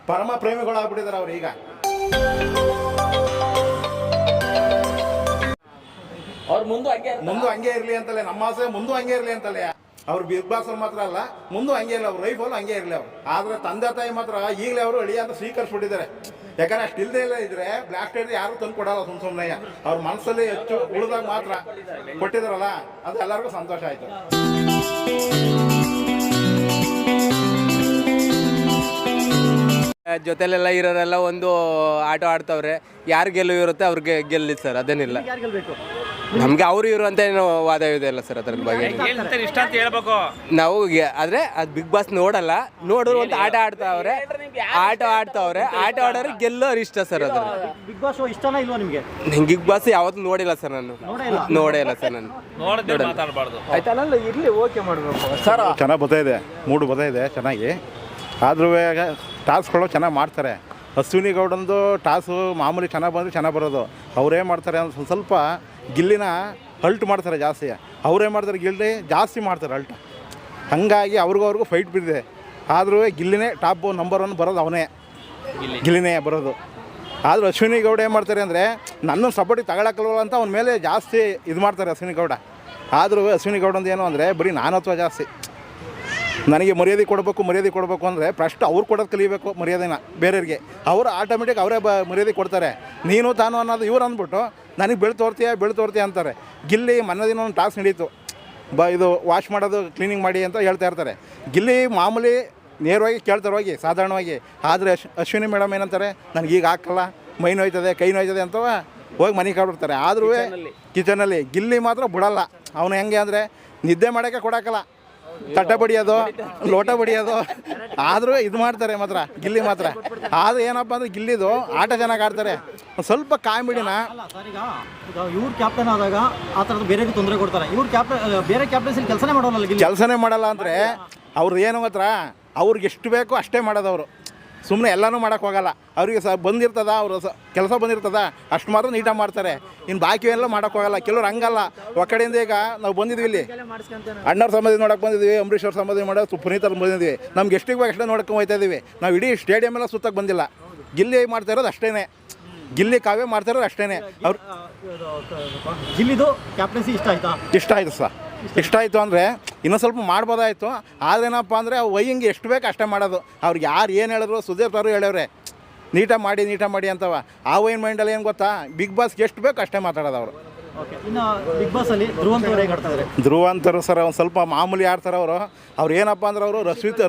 ಪರಮ ಪ್ರೇಮಿಗಳಾಗ್ಬಿಟ್ಟಿದ್ದಾರೆ ಅವ್ರು ಈಗ. ಅವ್ರು ಮುಂದೆ ಹಂಗೆ ಇರ್ಲಿ ಅಂತಲೇ ನಮ್ಮ ಆಸೆ, ಮುಂದೆ ಹಂಗೆ ಇರ್ಲಿ ಅಂತಲೇ. ಅವ್ರು ಬಿಗ್ ಬಾಸ್ ಮಾತ್ರ ಅಲ್ಲ, ಮುಂದೆ ಹಂಗೆ ಇರಲಿ, ಅವ್ರು ಲೈಫಲ್ಲೂ ಹಂಗೆ ಇರಲಿ ಅವ್ರು. ಆದರೆ ತಂದೆ ತಾಯಿ ಮಾತ್ರ ಈಗಲೇ ಅವರು ಅಳಿಯ ಅಂತ ಸ್ವೀಕರಿಸ್ಬಿಟ್ಟಿದ್ದಾರೆ. ಯಾಕಂದ್ರೆ ಅಷ್ಟು ಇಲ್ಲದೆ ಇಲ್ಲ ಇದ್ರೆ ಬ್ಲ್ಯಾಕ್ ಸ್ಟೇಟ್ ಯಾರು ತಂದು ಕೊಡಲ್ಲ ಸುಮ್ಮನೆ. ಅವ್ರ ಮನಸ್ಸಲ್ಲಿ ಹೆಚ್ಚು ಉಳಿದಾಗ ಮಾತ್ರ ಕೊಟ್ಟಿದಾರಲ್ಲ, ಅದು ಎಲ್ಲರಿಗೂ ಸಂತೋಷ ಆಯ್ತು. ಜೊತೆಲೆಲ್ಲ ಇರೋರೆಲ್ಲ ಒಂದು ಆಟ ಆಡ್ತವ್ರೆ, ಯಾರು ಗೆಲುವು ಇರುತ್ತೆ ಅವ್ರಿಗೆ ಗೆಲ್ಲಿ ಸರ್, ಅದೇನಿಲ್ಲ. ನಮ್ಗೆ ಅವರು ಇವರು ಅಂತ ಏನು ವಾದ ಇದೆ ಇಲ್ಲ ಸರ್ ಅದ್ರ ಬಗ್ಗೆ. ಇಷ್ಟ ಅಂತ ಹೇಳ್ಬೇಕು ನಾವು ಆದ್ರೆ ಅದು ಬಿಗ್ ಬಾಸ್ ನೋಡಲ್ಲ, ನೋಡೋರು ಅಂತ ಆಟ ಆಡ್ತಾವ್ರೆ, ಆಟ ಆಡೋರಿಗೆ ಗೆಲ್ಲೋರು ಇಷ್ಟ ಸರ್. ಅದ್ರ ಬಿಗ್ ಬಾಸ್ ಇಷ್ಟನಾ ಇಲ್ವಾ ನಿಮಗೆ? ನಂಗೆ ಬಿಗ್ ಬಾಸ್ ಯಾವತ್ತೂ ನೋಡಿಲ್ಲ ಸರ್, ನಾನು ನೋಡೇ ಇಲ್ಲ ಸರ್. ನಾನು ಮಾತಾಡಬಾರ್ದು ಆಯ್ತಲ್ಲ, ಇರ್ಲಿ ಓಕೆ ಮಾಡಬೇಕು ಸರ್. ಚೆನ್ನಾಗಿ ಬರ್ತಾಯಿದೆ, ಮೂಡು ಬರ್ತಾಯಿದೆ ಚೆನ್ನಾಗಿ. ಆದ್ರೂ ಟಾಸ್ಕ್ಗಳು ಚೆನ್ನಾಗಿ ಮಾಡ್ತಾರೆ. ಅಶ್ವಿನಿ ಗೌಡಂದು ಟಾಸು ಮಾಮೂಲಿ ಚೆನ್ನಾಗಿ ಬಂದರೆ ಚೆನ್ನಾಗಿ ಬರೋದು. ಅವರೇ ಮಾಡ್ತಾರೆ ಅಂತ ಸ್ವಲ್ಪ ಗಿಲ್ಲಿನ ಅಲ್ಟ್ ಮಾಡ್ತಾರೆ ಜಾಸ್ತಿ. ಅವರೇ ಮಾಡ್ತಾರೆ, ಗಿಲ್ಲಿ ಜಾಸ್ತಿ ಮಾಡ್ತಾರೆ ಅಲ್ಟ್. ಹಾಗಾಗಿ ಅವ್ರಿಗೂ ಫೈಟ್ ಬಿದ್ದಿದೆ. ಆದರೂ ಗಿಲ್ಲಿನೇ ಟಾಪ್ ನಂಬರ್ 1 ಬರೋದು, ಅವನೇ ಗಿಲ್ಲಿನೇ ಬರೋದು. ಆದರೂ ಅಶ್ವಿನಿ ಗೌಡ ಏನು ಮಾಡ್ತಾರೆ ಅಂದರೆ ನನ್ನ ಸಪೋರ್ಟಿಗೆ ತಗೊಳಕ್ಕಲ್ವಲ್ಲ ಅಂತ ಅವನ ಮೇಲೆ ಜಾಸ್ತಿ ಇದು ಮಾಡ್ತಾರೆ ಅಶ್ವಿನಿ ಗೌಡ. ಆದರೂ ಅಶ್ವಿನಿ ಗೌಡಂದು ಏನು ಅಂದರೆ ಬರೀ ನಾನತ್ವ ಜಾಸ್ತಿ. ನನಗೆ ಮರ್ಯಾದೆ ಕೊಡಬೇಕು ಅಂದರೆ ಫಸ್ಟ್ ಅವ್ರು ಕೊಡೋದು ಕಲಿಬೇಕು ಮರ್ಯಾದೆನ ಬೇರೆಯವ್ರಿಗೆ. ಅವರು ಆಟೋಮೆಟಿಕ್ ಅವರೇ ಮರ್ಯಾದೆ ಕೊಡ್ತಾರೆ. ನೀನು ತಾನು ಅನ್ನೋದು ಇವ್ರು ಅಂದ್ಬಿಟ್ಟು ನನಗೆ ಬೆಳೆ ತೋರ್ತೀಯ ಅಂತಾರೆ. ಗಿಲ್ಲಿ ಮೊನ್ನೆ ದಿನ ಒಂದು ಟಾಸ್ಕ್ ನಡೀತು, ಇದು ವಾಶ್ ಮಾಡೋದು ಕ್ಲೀನಿಂಗ್ ಮಾಡಿ ಅಂತ ಹೇಳ್ತಾ ಇರ್ತಾರೆ. ಗಿಲ್ಲಿ ಮಾಮೂಲಿ ನೇರವಾಗಿ ಕೇಳ್ತಾರೆ ಹೋಗಿ ಸಾಧಾರಣವಾಗಿ. ಆದರೆ ಅಶ್ವಿನಿ ಮೇಡಮ್ ಏನಂತಾರೆ, ನನಗೀಗ ಹಾಕಲ್ಲ, ಮೈ ನೋಯ್ತದೆ, ಕೈ ನೋಯ್ತದೆ ಅಂತ ಹೋಗಿ ಮನೆ ಕಾಡ್ಬಿಡ್ತಾರೆ. ಆದರೂ ಕಿಚನಲ್ಲಿ ಗಿಲ್ಲಿ ಮಾತ್ರ ಬಿಡಲ್ಲ. ಅವನು ಹೆಂಗೆ ಅಂದರೆ ನಿದ್ದೆ ಮಾಡೋಕ್ಕೆ ಕೊಡೋಕ್ಕಲ್ಲ, ತಟ್ಟೆ ಬಡಿಯೋದು, ಲೋಟ ಬಡಿಯೋದು, ಆದರೂ ಇದು ಮಾಡ್ತಾರೆ ಮಾತ್ರ ಗಿಲ್ಲಿ ಮಾತ್ರ. ಆದರೂ ಏನಪ್ಪ ಅಂದರೆ ಗಿಲ್ಲಿದು ಆಟ ಚೆನ್ನಾಗಿ ಆಡ್ತಾರೆ. ಸ್ವಲ್ಪ ಕಾಮಿಡಿನ ಇವ್ರು ಕ್ಯಾಪ್ಟನ್ ಆದಾಗ ಆ ಥರದ್ದು ಬೇರೆಯವ್ರಿಗೆ ತೊಂದರೆ ಕೊಡ್ತಾರೆ. ಇವ್ರು ಬೇರೆ ಕ್ಯಾಪ್ಟನ್ಸಿ ಕೆಲಸನೇ ಮಾಡಲ್ಲ ಅಂದರೆ ಅವ್ರು ಏನು ಮಾತ್ರ ಅವ್ರಿಗೆ ಎಷ್ಟು ಬೇಕೋ ಅಷ್ಟೇ ಮಾಡೋದು. ಅವರು ಸುಮ್ಮನೆ ಎಲ್ಲನೂ ಮಾಡೋಕ್ಕೆ ಹೋಗಲ್ಲ. ಅವರಿಗೆ ಬಂದಿರ್ತದ, ಅವರು ಕೆಲಸ ಬಂದಿರ್ತದ ಅಷ್ಟು ಮಾತ್ರ ನೀಟಾಗಿ ಮಾಡ್ತಾರೆ. ಇನ್ನು ಬಾಕಿ ಎಲ್ಲ ಮಾಡೋಕ್ಕೆ ಹೋಗಲ್ಲ. ಕೆಲವ್ರು ಹಂಗಲ್ಲ. ಒಕ್ಕಡೆಯಿಂದ ಈಗ ನಾವು ಬಂದಿದ್ವಿ, ಇಲ್ಲಿ ಅಣ್ಣವ್ರ ಸಂಬಂಧಿ ನೋಡೋಕೆ ಬಂದಿದ್ವಿ, ಅಂಬರೀಷ್ ಅವ್ರ ಸಂಬಂಧಿ ಮಾಡೋದು, ಪುನೀತ್ ಅವ್ರು ಬಂದಿದ್ವಿ. ನಮ್ಗೆ ಎಷ್ಟಿಗೆ ಬೇಕು ಅಷ್ಟೇ ನೋಡ್ಕೊಂಡು ಹೋಗ್ತಾ ಇದ್ದೀವಿ. ನಾವು ಇಡೀ ಸ್ಟೇಡಿಯಮ್ ಎಲ್ಲ ಸುತ್ತಕ್ಕೆ ಬಂದಿಲ್ಲ. ಗಿಲ್ಲಿ ಮಾಡ್ತಾ ಇರೋದು ಅಷ್ಟೇ, ಗಿಲ್ಲಿ ಕಾವ್ಯ ಮಾಡ್ತಾ ಇರೋದು ಅಷ್ಟೇ. ಅವ್ರು ಗಿಲ್ಲಿದು ಕ್ಯಾಪ್ಟನ್ಸಿ ಇಷ್ಟ ಆಯಿತು ಸರ್. ಇಷ್ಟ ಆಯಿತು ಅಂದರೆ ಇನ್ನೂ ಸ್ವಲ್ಪ ಮಾಡ್ಬೋದಾಯಿತು. ಆದ್ರೇನಪ್ಪ ಅಂದರೆ ವೈಯಿಂಗ್ ಎಷ್ಟು ಬೇಕು ಅಷ್ಟೇ ಮಾಡೋದು. ಅವ್ರಿಗೆ ಯಾರು ಏನು ಹೇಳಿದ್ರು, ಸುದೀಪ್ ಅವರು ಹೇಳವ್ರೆ ನೀಟಾಗಿ ಮಾಡಿ ಅಂತವ. ಆ ವೈನ್ ಮೈಂಡಲ್ಲಿ ಏನು ಗೊತ್ತಾ, ಬಿಗ್ ಬಾಸ್ಗೆ ಎಷ್ಟು ಬೇಕು ಅಷ್ಟೇ ಮಾತಾಡೋದು ಅವರು. ಇನ್ನು ಬಿಗ್ ಬಾಸಲ್ಲಿ ಧ್ರುವಂತರು ಸರ್ ಒಂದು ಸ್ವಲ್ಪ ಮಾಮೂಲಿ ಆಡ್ತಾರೆ ಅವರು. ಅವ್ರು ಏನಪ್ಪ ಅಂದ್ರೆ ಅವರು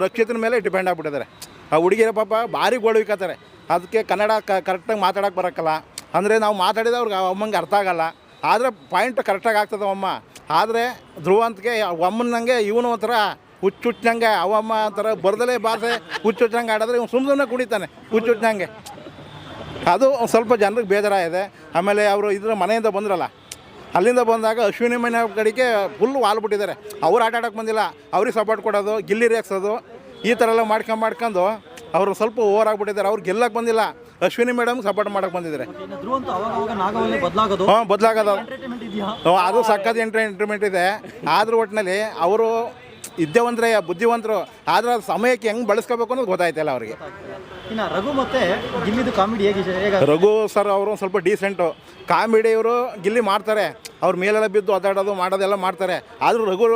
ರಕ್ಷಿತನ ಮೇಲೆ ಡಿಪೆಂಡ್ ಆಗಿಬಿಟ್ಟಿದ್ದಾರೆ. ಆ ಹುಡುಗಿರ ಪಾಪ ಭಾರಿ ಗೋಳ್ವಿಕತ್ತಾರೆ. ಅದಕ್ಕೆ ಕನ್ನಡ ಕರೆಕ್ಟಾಗಿ ಮಾತಾಡೋಕ್ಕೆ ಬರೋಕ್ಕಲ್ಲ. ಅಂದರೆ ನಾವು ಮಾತಾಡಿದ ಅವ್ರಿಗೆ ಅಮ್ಮಂಗೆ ಅರ್ಥ ಆಗಲ್ಲ. ಆದರೆ ಪಾಯಿಂಟ್ ಕರೆಕ್ಟಾಗಿ ಆಗ್ತದೆ ಅಮ್ಮ. ಆದರೆ ಧ್ರುವಂತಕ್ಕೆ ಅಮ್ಮನಂಗೆ ಇವನು ಒಂಥರ ಹುಚ್ಚುಚ್ಚಂಗೆ, ಅವಮ್ಮ ಒಂಥರ ಬರ್ದಲೇ ಭಾಷೆ ಹುಚ್ಚುಚ್ಚಂಗೆ ಆಡಿದ್ರೆ ಇವ್ನು ಸುಮ್ಮನೆ ಕುಡಿತಾನೆ ಹುಚ್ಚುಚ್ಚಂಗೆ. ಅದು ಒಂದು ಸ್ವಲ್ಪ ಜನರಿಗೆ ಬೇಜಾರಾಗಿದೆ. ಆಮೇಲೆ ಅವರು ಇದ್ರ ಮನೆಯಿಂದ ಬಂದ್ರಲ್ಲ, ಅಲ್ಲಿಂದ ಬಂದಾಗ ಅಶ್ವಿನಿ ಮನೆ ಕಡೆಗೆ ಫುಲ್ ವಾಲ್ಬಿಟ್ಟಿದ್ದಾರೆ. ಅವ್ರು ಆಟ ಆಡೋಕ್ಕೆ ಬಂದಿಲ್ಲ, ಅವ್ರಿಗೆ ಸಪೋರ್ಟ್ ಕೊಡೋದು, ಗಿಲ್ಲಿ ರೇಗ್ಸೋದು, ಈ ಥರ ಎಲ್ಲ ಮಾಡ್ಕೊಂಡು ಅವರು ಸ್ವಲ್ಪ ಓವರ್ ಆಗಿಬಿಟ್ಟಿದ್ದಾರೆ. ಅವ್ರು ಗೆಲ್ಲಕ್ಕೆ ಬಂದಿಲ್ಲ, ಅಶ್ವಿನಿ ಮೇಡಮ್ ಸಪೋರ್ಟ್ ಮಾಡೋಕ್ಕೆ ಬಂದಿದ್ದಾರೆ. ಬದಲಾಗೋದು ಅದು ಸಖತ್ ಎಂಟರ್ಟೈನ್ಮೆಂಟ್ ಇದೆ. ಆದ್ರೂ ಒಟ್ಟಿನಲ್ಲಿ ಅವರು ಇದ್ದೇವಂದ್ರೆ ಬುದ್ಧಿವಂತರು. ಆದರೆ ಸಮಯಕ್ಕೆ ಹೆಂಗೆ ಬಳಸ್ಕೋಬೇಕು ಅನ್ನೋದು ಗೊತ್ತಾಯ್ತಲ್ಲ ಅವ್ರಿಗೆ. ರಘು ಮತ್ತು ಗಿಲ್ಲಿದು ಕಾಮಿಡಿ ರಘು ಸರ್ ಅವರು ಸ್ವಲ್ಪ ಡೀಸೆಂಟು ಕಾಮಿಡಿ. ಇವರು ಗಿಲ್ಲಿ ಮಾಡ್ತಾರೆ, ಅವ್ರ ಮೇಲೆಲ್ಲ ಬಿದ್ದು ಅದಾಡೋದು ಮಾಡೋದೆಲ್ಲ ಮಾಡ್ತಾರೆ. ಆದರೂ ರಘು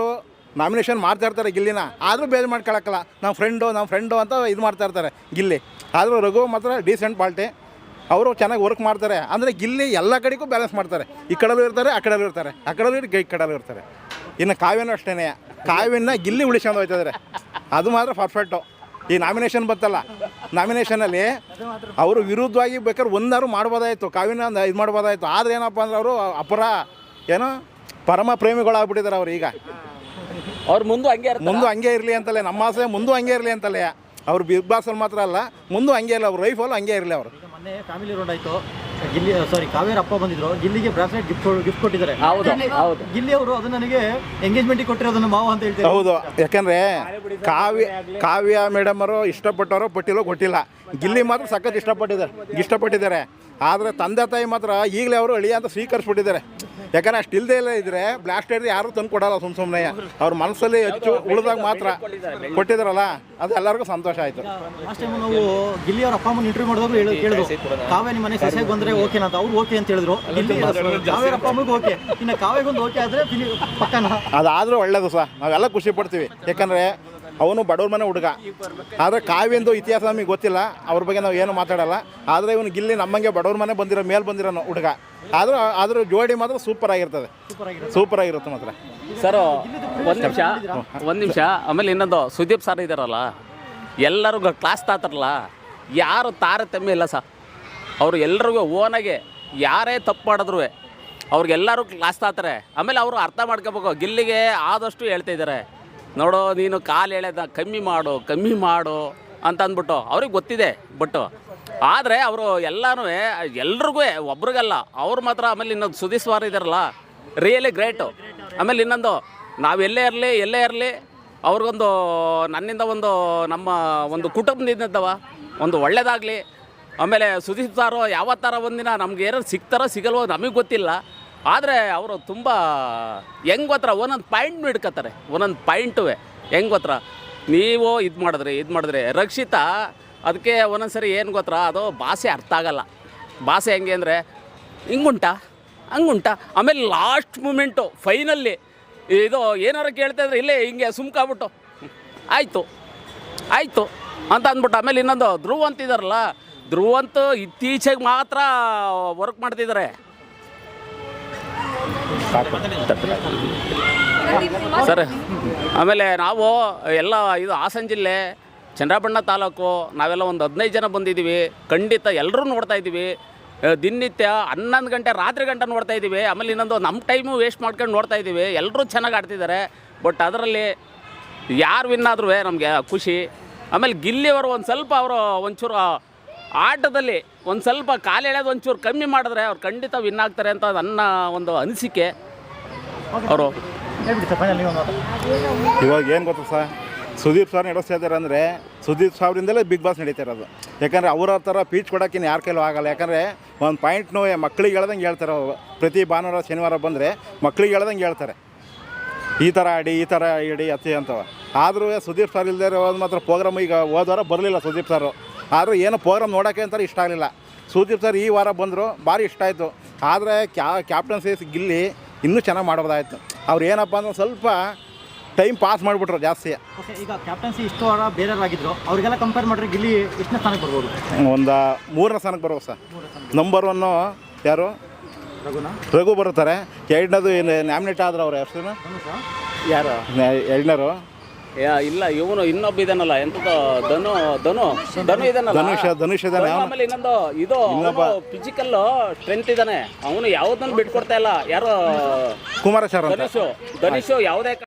ನಾಮಿನೇಷನ್ ಮಾಡ್ತಾ ಇರ್ತಾರೆ ಗಿಲ್ಲಿನ. ಆದರೂ ಬೇಜ್ ಮಾಡ್ಕೊಳಕ್ಕಲ್ಲ, ನಮ್ಮ ಫ್ರೆಂಡು ಅಂತ ಇದು ಮಾಡ್ತಾ ಇರ್ತಾರೆ ಗಿಲ್ಲಿ. ಆದರೂ ರಘು ಮಾತ್ರ ಡೀಸೆಂಟ್ ಪಾಲ್ಟಿ. ಅವರು ಚೆನ್ನಾಗಿ ವರ್ಕ್ ಮಾಡ್ತಾರೆ. ಅಂದರೆ ಗಿಲ್ಲಿ ಎಲ್ಲ ಕಡೆಗೂ ಬ್ಯಾಲೆನ್ಸ್ ಮಾಡ್ತಾರೆ. ಈ ಕಡೆಯಲ್ಲೂ ಇರ್ತಾರೆ, ಆ ಕಡೆಯಲ್ಲೂ ಇರ್ತಾರೆ, ಆ ಕಡೆಯಲ್ಲೂ ಈ ಕಡೆಯಲ್ಲೂ ಇರ್ತಾರೆ. ಇನ್ನು ಕಾವ್ಯನೂ ಅಷ್ಟೇ, ಕಾವ್ಯನ ಗಿಲ್ಲಿ ಉಳಿಸ್ಕೊಂಡು ಹೋಗ್ತಿದ್ದಾರೆ. ಅದು ಮಾತ್ರ ಪರ್ಫೆಕ್ಟು. ಈ ನಾಮಿನೇಷನ್ ಬಂತಲ್ಲ, ನಾಮಿನೇಷನಲ್ಲಿ ಅವರು ವಿರುದ್ಧವಾಗಿ ಬೇಕಾದ್ರೆ ಒಂದಾರು ಮಾಡ್ಬೋದಾಯಿತು, ಕಾವ್ಯನ ಇದು ಮಾಡ್ಬೋದಾಯಿತು. ಆದರೆ ಏನಪ್ಪ ಅಂದ್ರೆ ಅವರು ಪರಮ ಪ್ರೇಮಿಗಳಾಗ್ಬಿಟ್ಟಿದ್ದಾರೆ ಅವ್ರು ಈಗ. ಅವ್ರು ಮುಂದೆ ಹಂಗೆ ಇರಲಿ ಅಂತಲೇ ನಮ್ಮ ಆಸೆ, ಮುಂದೆ ಹಂಗೆ ಇರಲಿ ಅಂತಲೇ. ಅವ್ರು ಬಿಗ್ ಬಾಸಲ್ಲಿ ಮಾತ್ರ ಅಲ್ಲ, ಮುಂದೆ ಹಂಗೆ ಇಲ್ಲ, ಅವ್ರು ಲೈಫಲ್ಲೂ ಹಂಗೆ ಇರಲಿ ಅವರು. ಮೊನ್ನೆ ಫ್ಯಾಮಿಲಿ ರೌಂಡ್ ಆಯಿತು. ಕಾವೇರಿ ಅಪ್ಪ ಬಂದಿದ್ರು, ಗಿಲ್ಲಿಗೆ ಬ್ರಾಸ್ಲೆಟ್ ಗಿಫ್ಟ್ ಕೊಟ್ಟಿದ್ದಾರೆ. ಗಿಲ್ಲಿ ಅವರು ಅದು ನನಗೆ ಎಂಗೇಜ್ಮೆಂಟಿಗೆ ಕೊಟ್ಟಿರೋದನ್ನು ಮಾವ ಅಂತ ಹೇಳ್ತಾರೆ. ಹೌದು, ಯಾಕಂದರೆ ಕಾವ್ಯ ಮೇಡಮ್ ಅವರು ಇಷ್ಟಪಟ್ಟವರು ಪಟ್ಟಿಲ್ಲೋ ಗೊತ್ತಿಲ್ಲ. ಗಿಲ್ಲಿ ಮಾತ್ರ ಸಖತ್ ಇಷ್ಟಪಟ್ಟಿದ್ದಾರೆ ಆದರೆ ತಂದೆ ತಾಯಿ ಮಾತ್ರ ಈಗಲೇ ಅವರು ಅಳಿಯ ಅಂತ ಸ್ವೀಕರಿಸ್ಬಿಟ್ಟಿದ್ದಾರೆ. ಯಾಕಂದರೆ ಅಷ್ಟು ಇಲ್ಲದೆ ಇಲ್ಲ ಇದ್ದರೆ ಬ್ಲಾಸ್ಟರ್ ಯಾರೂ ತಂದು ಕೊಡಲ್ಲ ಸುಮ್ಮನೆ ಅವ್ರ ಮನಸ್ಸಲ್ಲಿ ಹೆಚ್ಚು ಉಳಿದಾಗ ಮಾತ್ರ ಕೊಟ್ಟಿದ್ದಾರಲ್ಲ, ಅದು ಎಲ್ಲರಿಗೂ ಸಂತೋಷ ಆಯಿತು. ಲಾಸ್ಟ್ ಟೈಮ್ ನಾವು ಗಿಲ್ಲಿ ಅವ್ರ ಅಪ್ಪ ಅಮ್ಮನ ಇಂಟರ್ವ್ಯೂ ಮಾಡಿದಾಗ ಕೇಳಿದ್ರು ಕಾವ್ಯ ನಿಮ್ಮ ಮನೆ ಸೆಸೆಗೆ ಬಂದರೆ ಓಕೆನಾ ಅಂತ. ಅವ್ರು ಓಕೆ ಅಂತ ಹೇಳಿದ್ರು. ಕಾವ್ಯ ಅಪ್ಪ ಅಮ್ಮಗೆ ಓಕೆ, ಇನ್ನು ಕಾವ್ಯಗೊಂದು ಓಕೆ ಆದರೆ ಪಕ್ಕನ ಅದಾದರೂ ಒಳ್ಳೇದು ಸಹ, ನಾವೆಲ್ಲ ಖುಷಿ ಪಡ್ತೀವಿ. ಯಾಕಂದರೆ ಅವನು ಬಡವ್ರ ಮನೆ ಹುಡುಗ. ಆದರೆ ಕಾವ್ಯಂದು ಇತಿಹಾಸ ನಮಗೆ ಗೊತ್ತಿಲ್ಲ, ಅವ್ರ ಬಗ್ಗೆ ನಾವು ಏನು ಮಾತಾಡಲ್ಲ. ಆದರೆ ಇವನು ಗಿಲ್ಲಿ ನಮ್ಮಂಗೆ ಬಡವ್ರ ಮನೆ ಬಂದಿರೋ ಹುಡುಗ. ಆದರೂ ಜೋಡಿ ಮಾತ್ರ ಸೂಪರ್ ಆಗಿರುತ್ತೆ ಮಾತ್ರ. ಸರ್ ಒಂದು ನಿಮಿಷ ಆಮೇಲೆ ಇನ್ನೊಂದು ಸುದೀಪ್ ಸರ್ ಇದ್ದಾರಲ್ಲ, ಎಲ್ಲರೂ ಕ್ಲಾಸ್ ತಾತಾರಲ್ಲ, ಯಾರು ತಾರತಮ್ಯ ಇಲ್ಲ ಸರ್. ಅವರು ಎಲ್ರಿಗೂ ಓನಾಗೆ ಯಾರೇ ತಪ್ಪು ಮಾಡಿದ್ರು ಅವ್ರಿಗೆಲ್ಲರೂ ಕ್ಲಾಸ್ ತಾತಾರೆ. ಆಮೇಲೆ ಅವರು ಅರ್ಥ ಮಾಡ್ಕೋಬೇಕು, ಗಿಲ್ಲಿಗೆ ಆದಷ್ಟು ಹೇಳ್ತಾ ಇದ್ದಾರೆ, ನೋಡು ನೀನು ಕಾಲು ಎಳೆದ ಕಮ್ಮಿ ಮಾಡು ಅಂತ ಅಂದ್ಬಿಟ್ಟು ಅವ್ರಿಗೆ ಗೊತ್ತಿದೆ. ಬಟ್ಟು ಆದರೆ ಅವರು ಎಲ್ರಿಗೂ ಒಬ್ರಿಗಲ್ಲ, ಅವ್ರು ಮಾತ್ರ. ಆಮೇಲೆ ಇನ್ನೊಂದು ಸುದೀಪ್ ಸರ್ ಇದ್ದಾರಲ್ಲ, ರಿಯಲಿ ಗ್ರೇಟು. ಆಮೇಲೆ ಇನ್ನೊಂದು, ನಾವು ಎಲ್ಲೇ ಇರಲಿ ಅವ್ರಿಗೊಂದು ನನ್ನಿಂದ ನಮ್ಮ ಕುಟುಂಬದಿಂದವ ಒಂದು ಒಳ್ಳೇದಾಗಲಿ. ಆಮೇಲೆ ಸುದೀಪ್ ಸಾರು ಯಾವತ್ತಾರ ಒಂದಿನ ನಮ್ಗೆ ಏನಾರು ಸಿಗ್ತಾರೋ ಸಿಗಲ್ವೋ ನಮಗೆ ಗೊತ್ತಿಲ್ಲ. ಆದರೆ ಅವರು ತುಂಬ ಹೆಂಗೆ ಗೊತ್ತರ ಒಂದೊಂದು ಪಾಯಿಂಟ್ನು ಹಿಡ್ಕೊತಾರೆ, ಒಂದೊಂದು ಪಾಯಿಂಟುವೆ ಹೆಂಗೆ ಗೊತ್ತರ. ನೀವು ಇದು ಮಾಡಿದ್ರೆ ರಕ್ಷಿತಾ ಅದಕ್ಕೆ ಒಂದೊಂದು ಸರಿ ಏನು ಗೊತ್ತರ, ಅದು ಭಾಷೆ ಅರ್ಥ ಆಗಲ್ಲ. ಭಾಷೆ ಹೆಂಗೆ ಅಂದರೆ ಹಂಗುಂಟ. ಆಮೇಲೆ ಲಾಸ್ಟ್ ಮೂಮೆಂಟು ಫೈನಲ್ಲಿ ಇದು ಏನಾರು ಕೇಳ್ತಾಯಿದ್ರೆ ಇಲ್ಲೇ ಹಿಂಗೆ ಸುಮ್ಕಾಗ್ಬಿಟ್ಟು ಆಯಿತು ಅಂತ ಅಂದ್ಬಿಟ್ಟು. ಆಮೇಲೆ ಇನ್ನೊಂದು ಧ್ರುವ್ ಅಂತಿದ್ದಾರಲ್ಲ, ಧ್ರುವ್ ಅಂತೂ ಇತ್ತೀಚೆಗೆ ಮಾತ್ರ ವರ್ಕ್ ಮಾಡ್ತಿದ್ದಾರೆ ಸರ್. ಆಮೇಲೆ ನಾವು ಎಲ್ಲ ಇದು ಹಾಸನ ಜಿಲ್ಲೆ ಚನ್ನರಾಯಪಟ್ಟಣ ತಾಲೂಕು ನಾವೆಲ್ಲ ಒಂದು 15 ಜನ ಬಂದಿದ್ದೀವಿ. ಖಂಡಿತ ಎಲ್ಲರೂ ನೋಡ್ತಾ ಇದ್ದೀವಿ. ದಿನನಿತ್ಯ 11 ಗಂಟೆ ರಾತ್ರಿ ಗಂಟೆ ನೋಡ್ತಾ ಇದ್ದೀವಿ. ಆಮೇಲೆ ಇನ್ನೊಂದು ನಮ್ಮ ಟೈಮು ವೇಸ್ಟ್ ಮಾಡ್ಕೊಂಡು ನೋಡ್ತಾ ಇದ್ದೀವಿ. ಎಲ್ಲರೂ ಚೆನ್ನಾಗಿ ಆಡ್ತಿದ್ದಾರೆ. ಬಟ್ ಅದರಲ್ಲಿ ಯಾರು ವಿನ್ ಆದ್ರೂ ನಮಗೆ ಖುಷಿ. ಆಮೇಲೆ ಗಿಲ್ಲಿಯವರು ಒಂಚೂರು ಆಟದಲ್ಲಿ ಒಂದು ಸ್ವಲ್ಪ ಕಾಲು ಎಳೆದು ಒಂಚೂರು ಕಮ್ಮಿ ಮಾಡಿದ್ರೆ ಅವ್ರು ಖಂಡಿತ ವಿನ್ ಆಗ್ತಾರೆ ಅಂತ ನನ್ನ ಒಂದು ಅನಿಸಿಕೆ. ಅವರು ಇವಾಗ ಏನು ಗೊತ್ತಾ ಸರ್, ಸುದೀಪ್ ಸರ್ ನಡೆಸ್ತಾ ಇದ್ದಾರೆ ಅಂದರೆ ಸುದೀಪ್ ಸಾವ್ರಿಂದಲೇ ಬಿಗ್ ಬಾಸ್ ನಡೀತಾ ಇರೋದು. ಯಾಕಂದರೆ ಅವರ ಥರ ಪೀಚ್ ಕೊಡೋಕ್ಕಿನ್ನು ಯಾರ ಕೈಲೂ ಆಗಲ್ಲ. ಯಾಕಂದರೆ ಒಂದು ಪಾಯಿಂಟ್ನು ಮಕ್ಳಿಗೆ ಹೇಳ್ದಂಗೆ ಹೇಳ್ತಾರೆ. ಪ್ರತಿ ಭಾನುವಾರ ಶನಿವಾರ ಬಂದರೆ ಮಕ್ಳಿಗೆ ಹೇಳ್ದಂಗೆ ಹೇಳ್ತಾರೆ, ಈ ಥರ ಆಡಿ ಅತಿ ಅಂತವ. ಆದರೂ ಸುದೀಪ್ ಸರ್ ಇಲ್ಲದೆ ಇರೋದು ಮಾತ್ರ ಪ್ರೋಗ್ರಾಮ್ ಈಗ ಹೋದವಾರ ಬರಲಿಲ್ಲ ಸುದೀಪ್ ಸರು. ಆದರೂ ಏನೋ ಪ್ರೋಗ್ರಾಮ್ ನೋಡೋಕ್ಕೆ ಅಂತಾರೆ ಇಷ್ಟ ಆಗಲಿಲ್ಲ. ಸುದೀಪ್ ಸರ್ ಈ ವಾರ ಬಂದರು, ಭಾರಿ ಇಷ್ಟ ಆಯಿತು. ಆದರೆ ಕ್ಯಾಪ್ಟನ್ಸಿ ಗಿಲ್ಲಿ ಇನ್ನೂ ಚೆನ್ನಾಗಿ ಮಾಡೋದಾಯಿತು. ಅವ್ರು ಏನಪ್ಪ ಅಂದ್ರೆ ಸ್ವಲ್ಪ ಟೈಮ್ ಪಾಸ್ ಮಾಡಿಬಿಟ್ರು ಜಾಸ್ತಿ. ಓಕೆ, ಈಗ ಕ್ಯಾಪ್ಟನ್ಸಿ ಇಷ್ಟು ವಾರ ಬೇರೆಯವರಾಗಿದ್ರು, ಅವರಿಗೆಲ್ಲ ಕಂಪೇರ್ ಮಾಡಿದ್ರೆ ಗಿಲ್ಲಿ ಎಷ್ಟನೇ ಸ್ಥಾನಕ್ಕೆ ಬರ್ಬೋದು? ಒಂದು 3ನೇ ಸ್ಥಾನಕ್ಕೆ ಬರ್ಬೋದು ಸರ್. ನಂಬರ್ 1 ಯಾರು? ರಘು ಬರುತ್ತಾರೆ. 2ನೇದು ನ್ಯಾಮಿನೇಟ್ ಆದ್ರೆ ಅವ್ರು ಹೆಸರು ಯಾರು? 2ನೇರು ಇಲ್ಲ, ಇವನು ಇನ್ನೊಬ್ಬ ಇದಾನಲ್ಲ, ಎಂಥದ್ದು ಧನು ಇದಾನಲ್ಲ, ಧನುಷ್ ಇದ್ದಾನೆ. ಆಮೇಲೆ ಇನ್ನೊಂದು ಇದು ಫಿಸಿಕಲ್ ಸ್ಟ್ರೆಂತ್ ಇದ್ದಾನೆ. ಅವನು ಯಾವುದನ್ನು ಬಿಟ್ಕೊಡ್ತಾ ಇಲ್ಲ. ಯಾರು? ಕುಮಾರಶಾರ ಧನುಷು ಯಾವುದೇ